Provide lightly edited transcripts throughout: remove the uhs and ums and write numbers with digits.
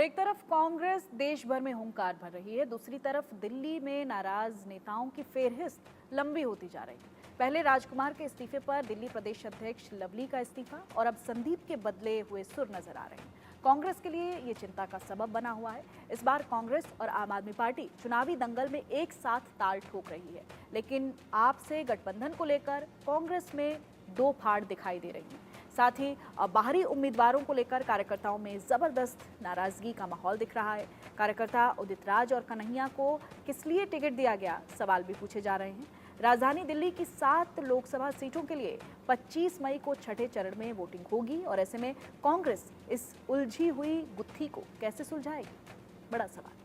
एक तरफ कांग्रेस देश भर में हुंकार भर रही है, दूसरी तरफ दिल्ली में नाराज नेताओं की फेहरिस्त लंबी होती जा रही है। पहले राजकुमार के इस्तीफे पर दिल्ली प्रदेश अध्यक्ष लवली का इस्तीफा और अब संदीप के बदले हुए सुर नजर आ रहे हैं। कांग्रेस के लिए ये चिंता का सबब बना हुआ है। इस बार कांग्रेस और आम आदमी पार्टी चुनावी दंगल में एक साथ ताल ठोक रही है, लेकिन आपसे गठबंधन को लेकर कांग्रेस में दो फाड़ दिखाई दे रही है। साथ ही बाहरी उम्मीदवारों को लेकर कार्यकर्ताओं में जबरदस्त नाराजगी का माहौल दिख रहा है। कार्यकर्ता उदित राज और कन्हैया को किस लिए टिकट दिया गया, सवाल भी पूछे जा रहे हैं। राजधानी दिल्ली की 7 लोकसभा सीटों के लिए 25 मई को छठे चरण में वोटिंग होगी और ऐसे में कांग्रेस इस उलझी हुई गुत्थी को कैसे सुलझाएगी, बड़ा सवाल।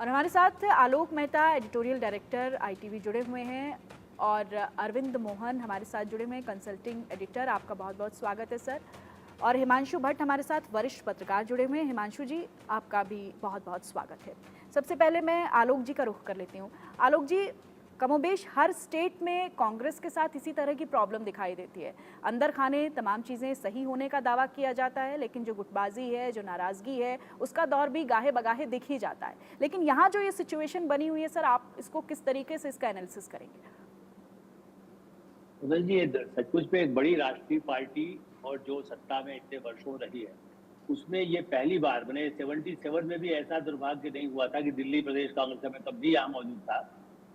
और हमारे साथ Alok Mehta, editorial director ITV जुड़े हुए हैं और अरविंद मोहन हमारे साथ जुड़े हुए हैं, कंसल्टिंग एडिटर। आपका बहुत बहुत स्वागत है सर। और हिमांशु भट्ट हमारे साथ वरिष्ठ पत्रकार जुड़े हुए हैं। हिमांशु जी, आपका भी बहुत बहुत स्वागत है। सबसे पहले मैं आलोक जी का रुख कर लेती हूँ। आलोक जी, कमोबेश हर स्टेट में कांग्रेस के साथ इसी तरह की प्रॉब्लम दिखाई देती है। अंदर खाने तमाम चीज़ें सही होने का दावा किया जाता है, लेकिन जो गुटबाजी है, जो नाराज़गी है, उसका दौर भी गाहे बगाहे दिख ही जाता है। लेकिन यहाँ जो ये सिचुएशन बनी हुई है सर, आप इसको किस तरीके से इसका एनालिसिस करेंगे? जी, सचमुच में एक बड़ी राष्ट्रीय पार्टी और जो सत्ता में इतने वर्षों रही है, उसमें ये पहली बार मैंने 77 में भी ऐसा दुर्भाग्य नहीं हुआ था कि दिल्ली प्रदेश कांग्रेस में तब भी यहाँ मौजूद था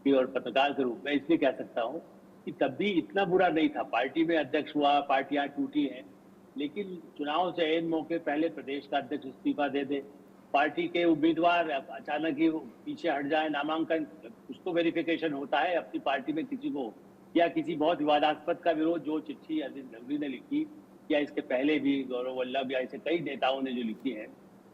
कि, और पत्रकार के रूप में इसलिए कह सकता हूँ कि तब भी इतना बुरा नहीं था। पार्टी में अध्यक्ष हुआ, पार्टियां टूटी हैं, लेकिन चुनाव से एक मौके पहले प्रदेश का अध्यक्ष इस्तीफा दे दे, पार्टी के उम्मीदवार अचानक ही पीछे हट जाए, नामांकन कुछ तो वेरिफिकेशन होता है अपनी पार्टी में किसी को, या किसी बहुत विवादास्पद का विरोध, जो चिट्ठी अरविंद लवली ने लिखी या इसके पहले भी गौरव वल्लभ या ऐसे कई नेताओं ने जो लिखी है,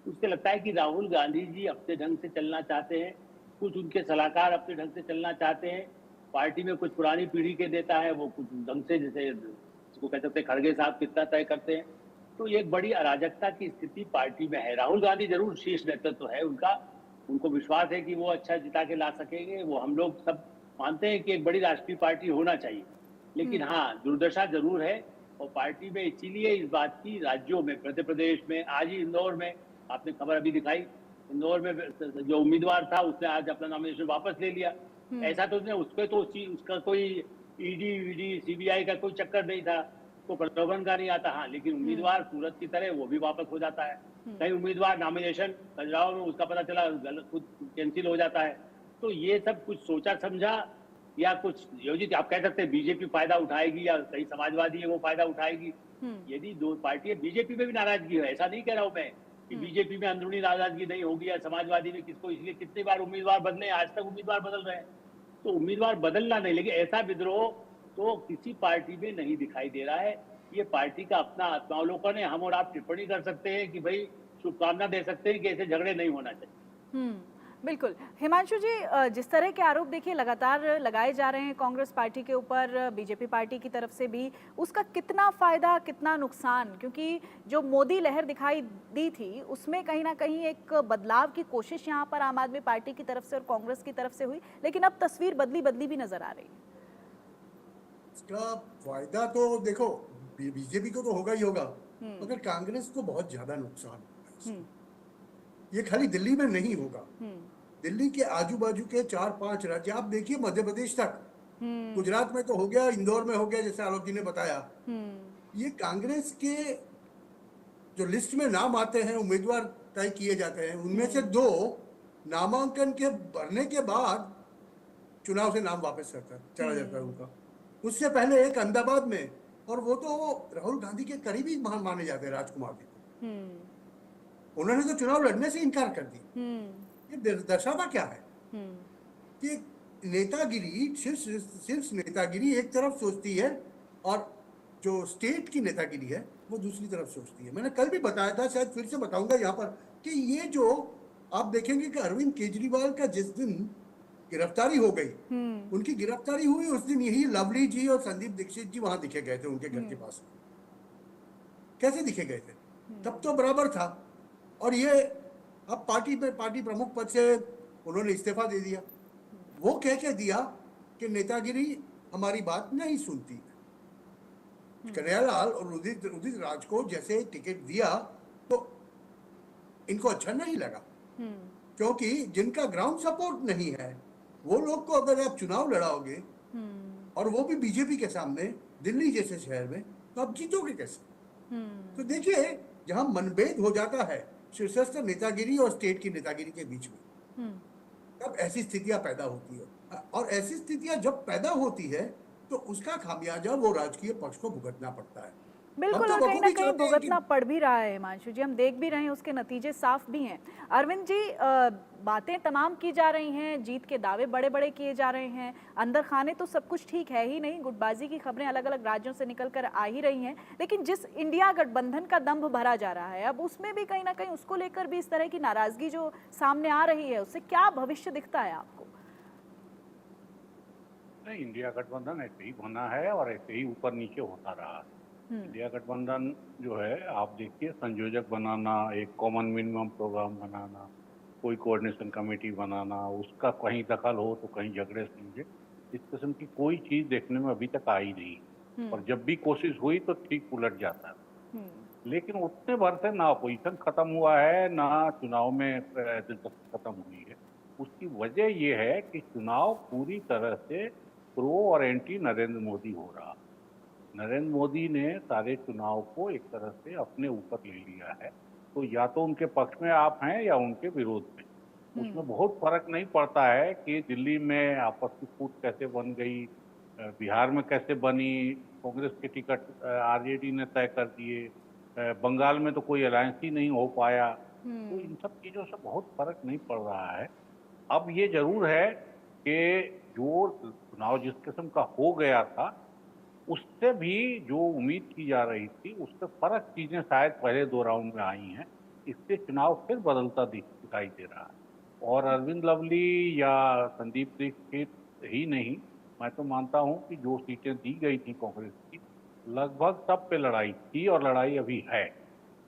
उससे लगता है कि राहुल गांधी जी अपने ढंग से चलना चाहते हैं, कुछ उनके सलाहकार अपने ढंग से चलना चाहते हैं। पार्टी में कुछ पुरानी पीढ़ी के नेता है, वो कुछ ढंग से, जैसे जिसको कह सकते हैं खड़गे साहब कितना तय करते हैं। तो एक बड़ी अराजकता की स्थिति पार्टी में है। राहुल गांधी जरूर शीर्ष नेतृत्व है उनका, उनको विश्वास है कि वो अच्छा जिता के ला सकेंगे, वो हम लोग सब मानते हैं कि एक बड़ी राष्ट्रीय पार्टी होना चाहिए। लेकिन हाँ, दुर्दशा जरूर है और पार्टी में इसीलिए इस बात की राज्यों में, मध्य प्रदेश में, आज ही इंदौर में आपने खबर अभी दिखाई, इंदौर में जो उम्मीदवार था उसने आज अपना नॉमिनेशन वापस ले लिया। ऐसा तो उसने उसके तो उसका कोई ईडी CBI का कोई चक्कर नहीं था, तो प्रलोभन का नहीं आता। हाँ, लेकिन उम्मीदवार सूरत की तरह वो भी वापस हो जाता है। कई उम्मीदवार नॉमिनेशन खजुराहो में उसका पता चला गलत खुद कैंसिल हो जाता है। तो ये सब कुछ सोचा समझा या कुछ योजित, आप कह सकते हैं बीजेपी फायदा उठाएगी या कई समाजवादी है वो फायदा उठाएगी। यदि दो पार्टी, बीजेपी में भी नाराजगी है, ऐसा नहीं कह रहा हूं मैं कि बीजेपी में अंदरूनी नाराजगी नहीं होगी या समाजवादी में किसको, इसलिए कितनी बार उम्मीदवार बदले, आज तक उम्मीदवार बदल रहे हैं। तो उम्मीदवार बदलना नहीं, लेकिन ऐसा विद्रोह तो किसी पार्टी में नहीं दिखाई दे रहा है। ये पार्टी का अपना आत्मावलोकन है। हम और आप टिप्पणी कर सकते हैं कि भाई शुभकामना दे सकते हैं कि ऐसे झगड़े नहीं होना चाहिए। बिल्कुल। हिमांशु जी, जिस तरह के आरोप देखिए लगातार लगाए जा रहे हैं कांग्रेस पार्टी के ऊपर, बीजेपी पार्टी की तरफ से भी, उसका कितना फायदा कितना नुकसान? क्योंकि जो मोदी लहर दिखाई दी थी उसमें कहीं ना कहीं एक बदलाव की कोशिश यहाँ पर आम आदमी पार्टी की तरफ से और कांग्रेस की तरफ से हुई, लेकिन अब तस्वीर बदली बदली भी नजर आ रही है। इसका फायदा तो देखो बीजेपी को तो होगा ही होगा, मगर कांग्रेस को बहुत ज्यादा नुकसान होगा। ये खाली दिल्ली में नहीं होगा, दिल्ली के आजू बाजू के 4-5 राज्य आप देखिए, मध्य प्रदेश तक, गुजरात में तो हो गया, इंदौर में हो गया, जैसे आलोक जी ने बताया। ये कांग्रेस के जो लिस्ट में नाम आते हैं, उम्मीदवार तय किए जाते हैं, उनमें से 2 नामांकन के भरने के बाद चुनाव से नाम वापस चला जाता है उनका। उससे पहले एक अहमदाबाद में, और वो तो राहुल गांधी के करीबी माने जाते हैं, राजकुमार जी, उन्होंने तो चुनाव लड़ने से इनकार कर दी। ये दर्शाता क्या है कि नेतागिरी, सिर्फ नेतागिरी एक तरफ सोचती है और जो स्टेट की नेतागिरी है वो दूसरी तरफ सोचती है। मैंने कल भी बताया था, शायद फिर से बताऊंगा यहाँ पर, कि ये जो आप देखेंगे कि अरविंद केजरीवाल का जिस दिन गिरफ्तारी हो गई, उनकी गिरफ्तारी हुई उस दिन यही लवली जी और संदीप दीक्षित जी वहां दिखे गए थे उनके घर के पास। कैसे दिखे गए थे? तब तो बराबर था। और ये अब पार्टी प्रमुख पद से उन्होंने इस्तीफा दे दिया। वो कह के दिया कि नेतागिरी हमारी बात नहीं सुनती। कन्हैयालाल और उदित राज को जैसे टिकट दिया, इनको अच्छा नहीं लगा, हम्म, क्योंकि जिनका ग्राउंड सपोर्ट नहीं है वो लोग को अगर आप चुनाव लड़ाओगे हम्म, और वो भी बीजेपी के सामने, दिल्ली जैसे शहर में, तो आप जीतोगे कैसे? तो हम्म, देखिए, जहां मनभेद हो जाता है शीर्षस्थ नेतागिरी और स्टेट की नेतागिरी के बीच में, हम्म। तब ऐसी स्थितियां पैदा होती है, और ऐसी स्थितियां जब पैदा होती है तो उसका खामियाजा वो राजकीय पक्ष को भुगतना पड़ता है। हम बिल्कुल, तो और कहीं ना बखूबी कहीं चाहते हैं कि भुगतना पड़ भी रहा है हिमांशु जी, हम देख भी रहे हैं, उसके नतीजे साफ भी हैं। अरविंद जी, बातें तमाम की जा रही हैं, जीत के दावे बड़े बड़े किए जा रहे हैं, अंदर खाने तो सब कुछ ठीक है ही नहीं, गुटबाजी की खबरें अलग अलग राज्यों से निकल कर आ ही रही हैं, लेकिन जिस इंडिया गठबंधन का दंभ भरा जा रहा है, अब उसमें भी कहीं ना कहीं उसको लेकर भी इस तरह की नाराजगी जो सामने आ रही है, उससे क्या भविष्य दिखता है आपको? नहीं, इंडिया गठबंधन ऐसे ही बना है और ऐसे ही ऊपर नीचे होता रहा है। हम्म, इंडिया गठबंधन जो है, आप देखिए, संयोजक बनाना, एक कॉमन मिनिमम प्रोग्राम बनाना, कोई कोऑर्डिनेशन कमेटी बनाना, उसका कहीं दखल हो तो कहीं झगड़े समझे, इस किस्म की कोई चीज देखने में अभी तक आई नहीं। और जब भी कोशिश हुई तो ठीक उलट जाता है। हम्म, लेकिन उतने भर से ना अपोजिशन खत्म हुआ है, ना चुनाव में दिलचस्पी खत्म हुई है। उसकी वजह ये है कि चुनाव पूरी तरह से प्रो और एंटी नरेंद्र मोदी हो रहा। नरेंद्र मोदी ने सारे चुनाव को एक तरह से अपने ऊपर ले लिया है, तो या तो उनके पक्ष में आप हैं या उनके विरोध में। उसमें बहुत फर्क नहीं पड़ता है कि दिल्ली में आपस की फूट कैसे बन गई, बिहार में कैसे बनी, कांग्रेस के टिकट आरजेडी ने तय कर दिए, बंगाल में तो कोई अलायंस ही नहीं हो पाया। तो इन सब चीज़ों से बहुत फर्क नहीं पड़ रहा है। अब ये जरूर है कि जो चुनाव जिस किस्म का हो गया था, उससे भी जो उम्मीद की जा रही थी उससे फर्क चीजें शायद पहले 2 राउंड में आई हैं। इससे चुनाव फिर बदलता दिखाई दे रहा है। और अरविंद लवली या संदीप दीक्षित ही नहीं, मैं तो मानता हूं कि जो सीटें दी गई थी कांग्रेस की, लगभग सब पे लड़ाई थी और लड़ाई अभी है।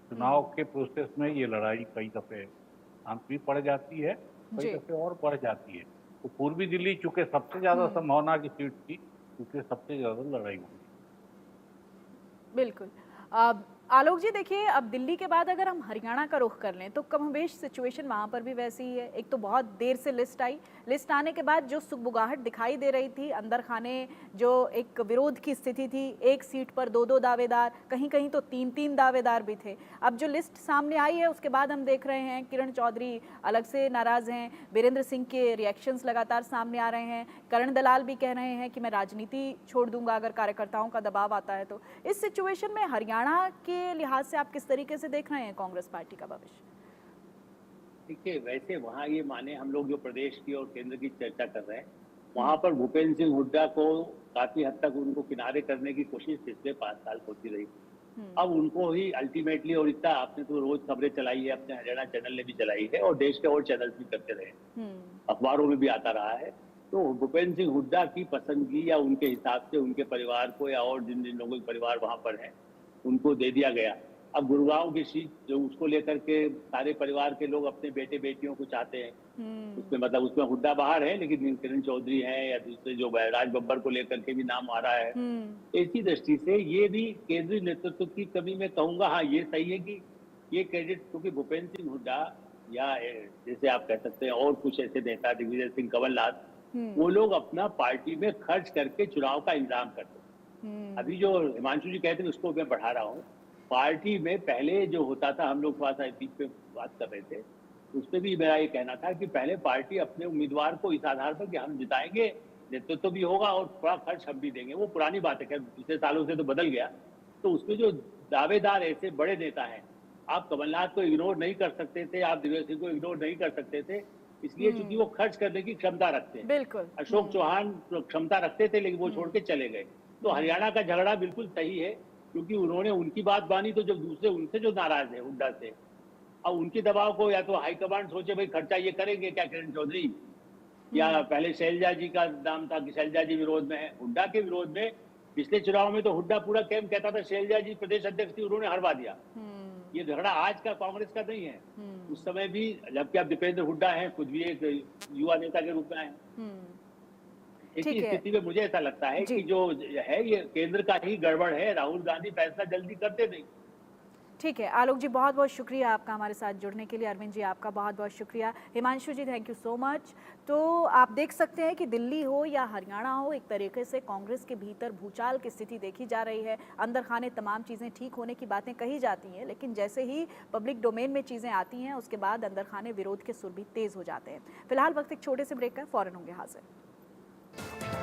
चुनाव के प्रोसेस में ये लड़ाई कई दफे शांत भी पड़ जाती है, कई जी, दफे और बढ़ जाती है। तो पूर्वी दिल्ली चूंकि सबसे ज्यादा संभावना की सीट थी, क्योंकि सबसे ज्यादा लड़ाई हुई। बिल्कुल। अब आलोक जी देखिए, अब दिल्ली के बाद अगर हम हरियाणा का रुख कर लें तो कमोबेश सिचुएशन वहाँ पर भी वैसी ही है। एक तो बहुत देर से लिस्ट आई, लिस्ट आने के बाद जो सुगबुगाहट दिखाई दे रही थी, अंदर खाने जो एक विरोध की स्थिति थी, एक सीट पर दो दो दावेदार, कहीं कहीं तो तीन तीन दावेदार भी थे। अब जो लिस्ट सामने आई है उसके बाद हम देख रहे हैं किरण चौधरी अलग से नाराज हैं, वीरेंद्र सिंह के रिएक्शंस लगातार सामने आ रहे हैं, करण दलाल भी कह रहे हैं कि मैं राजनीति छोड़ दूंगा अगर कार्यकर्ताओं का दबाव आता है तो। इस सिचुएशन में हरियाणा के लिहाज से आप किस तरीके से देख रहे हैं कांग्रेस पार्टी का भविष्य? देखिए, वैसे वहाँ ये माने हम लोग जो प्रदेश की और केंद्र की चर्चा कर रहे हैं, वहाँ पर भूपेंद्र सिंह हुड्डा को काफी हद तक उनको किनारे करने की कोशिश पिछले 5 साल होती रही। अब उनको ही अल्टीमेटली, और इतना आपने तो रोज खबरें चलाई है, अपने हरियाणा चैनल ने भी चलाई है और देश के और चैनल भी करते रहे, अखबारों में भी आता रहा है। तो भूपेंद्र सिंह हुड्डा की पसंदगी या उनके हिसाब से उनके परिवार को या और जिन जिन लोगों के परिवार वहां पर है उनको दे दिया गया। अब गुड़गांव की सीट जो उसको लेकर के सारे परिवार के लोग अपने बेटे बेटियों को चाहते हैं, उसमें मतलब उसमें हुड्डा बाहर है लेकिन किरण चौधरी है या दूसरे जो राज बब्बर को लेकर के भी नाम आ रहा है। ऐसी दृष्टि से ये भी केंद्रीय नेतृत्व की कमी मैं कहूंगा। हाँ, ये सही है कि ये क्रेडिट, क्योंकि भूपेंद्र सिंह हुड्डा या जैसे आप कह सकते हैं और कुछ ऐसे नेता, दिग्विजय सिंह, कमलनाथ, वो लोग अपना पार्टी में खर्च करके चुनाव का इंतजाम करते हैं। अभी जो हिमांशु जी कहते हैं उसको मैं बढ़ा रहा हूँ। पार्टी में पहले जो होता था, हम लोग थोड़ा सा बीच पे बात कर रहे थे, उसमें भी मेरा ये कहना था कि पहले पार्टी अपने उम्मीदवार को इस आधार पर कि हम जिताएंगे, नेतृत्व भी होगा और थोड़ा खर्च हम भी देंगे। वो पुरानी बात है, खैर पिछले सालों से तो बदल गया। तो उसमें जो दावेदार ऐसे बड़े नेता हैं, आप कमलनाथ को इग्नोर नहीं कर सकते थे, आप दिग्विजय सिंह को इग्नोर नहीं कर सकते थे, इसलिए चूंकि वो खर्च करने की क्षमता रखते हैं। बिल्कुल। अशोक चौहान क्षमता रखते थे लेकिन वो छोड़ के चले गए। तो हरियाणा का झगड़ा बिल्कुल सही है, क्योंकि उन्होंने उनकी बात मानी तो जब दूसरे उनसे जो नाराज है हुड्डा से, अब उनके दबाव को या तो हाईकमांड सोचे भाई खर्चा ये करेंगे क्या किरण चौधरी, या पहले शैलजा जी का नाम था कि शैलजा जी विरोध में है, हुड्डा के विरोध में। पिछले चुनाव में तो हुड्डा पूरा कैंप कहता था शैलजा जी प्रदेश अध्यक्ष थी, उन्होंने हरवा दिया। ये झगड़ा आज का कांग्रेस का नहीं है, उस समय भी, जबकि अब दीपेंद्र हुड्डा है, खुद भी एक युवा नेता के रूप में आए। ऐसी स्थिति में मुझे ऐसा लगता है कि जो है ये केंद्र का ही गड़बड़ है, राहुल गांधी फैसला जल्दी करते नहीं। ठीक है आलोक जी, बहुत बहुत शुक्रिया आपका हमारे साथ जुड़ने के लिए। अरविंद जी आपका बहुत बहुत शुक्रिया। हिमांशु जी थैंक यू सो मच। तो आप देख सकते हैं कि दिल्ली हो या हरियाणा हो, एक तरीके से कांग्रेस के भीतर भूचाल की स्थिति देखी जा रही है। अंदर खाने तमाम चीज़ें ठीक होने की बातें कही जाती हैं, लेकिन जैसे ही पब्लिक डोमेन में चीज़ें आती हैं उसके बाद अंदर खाने विरोध के सुर भी तेज़ हो जाते हैं। फिलहाल वक्त एक छोटे से ब्रेक का, फौरन होंगे हाजिर।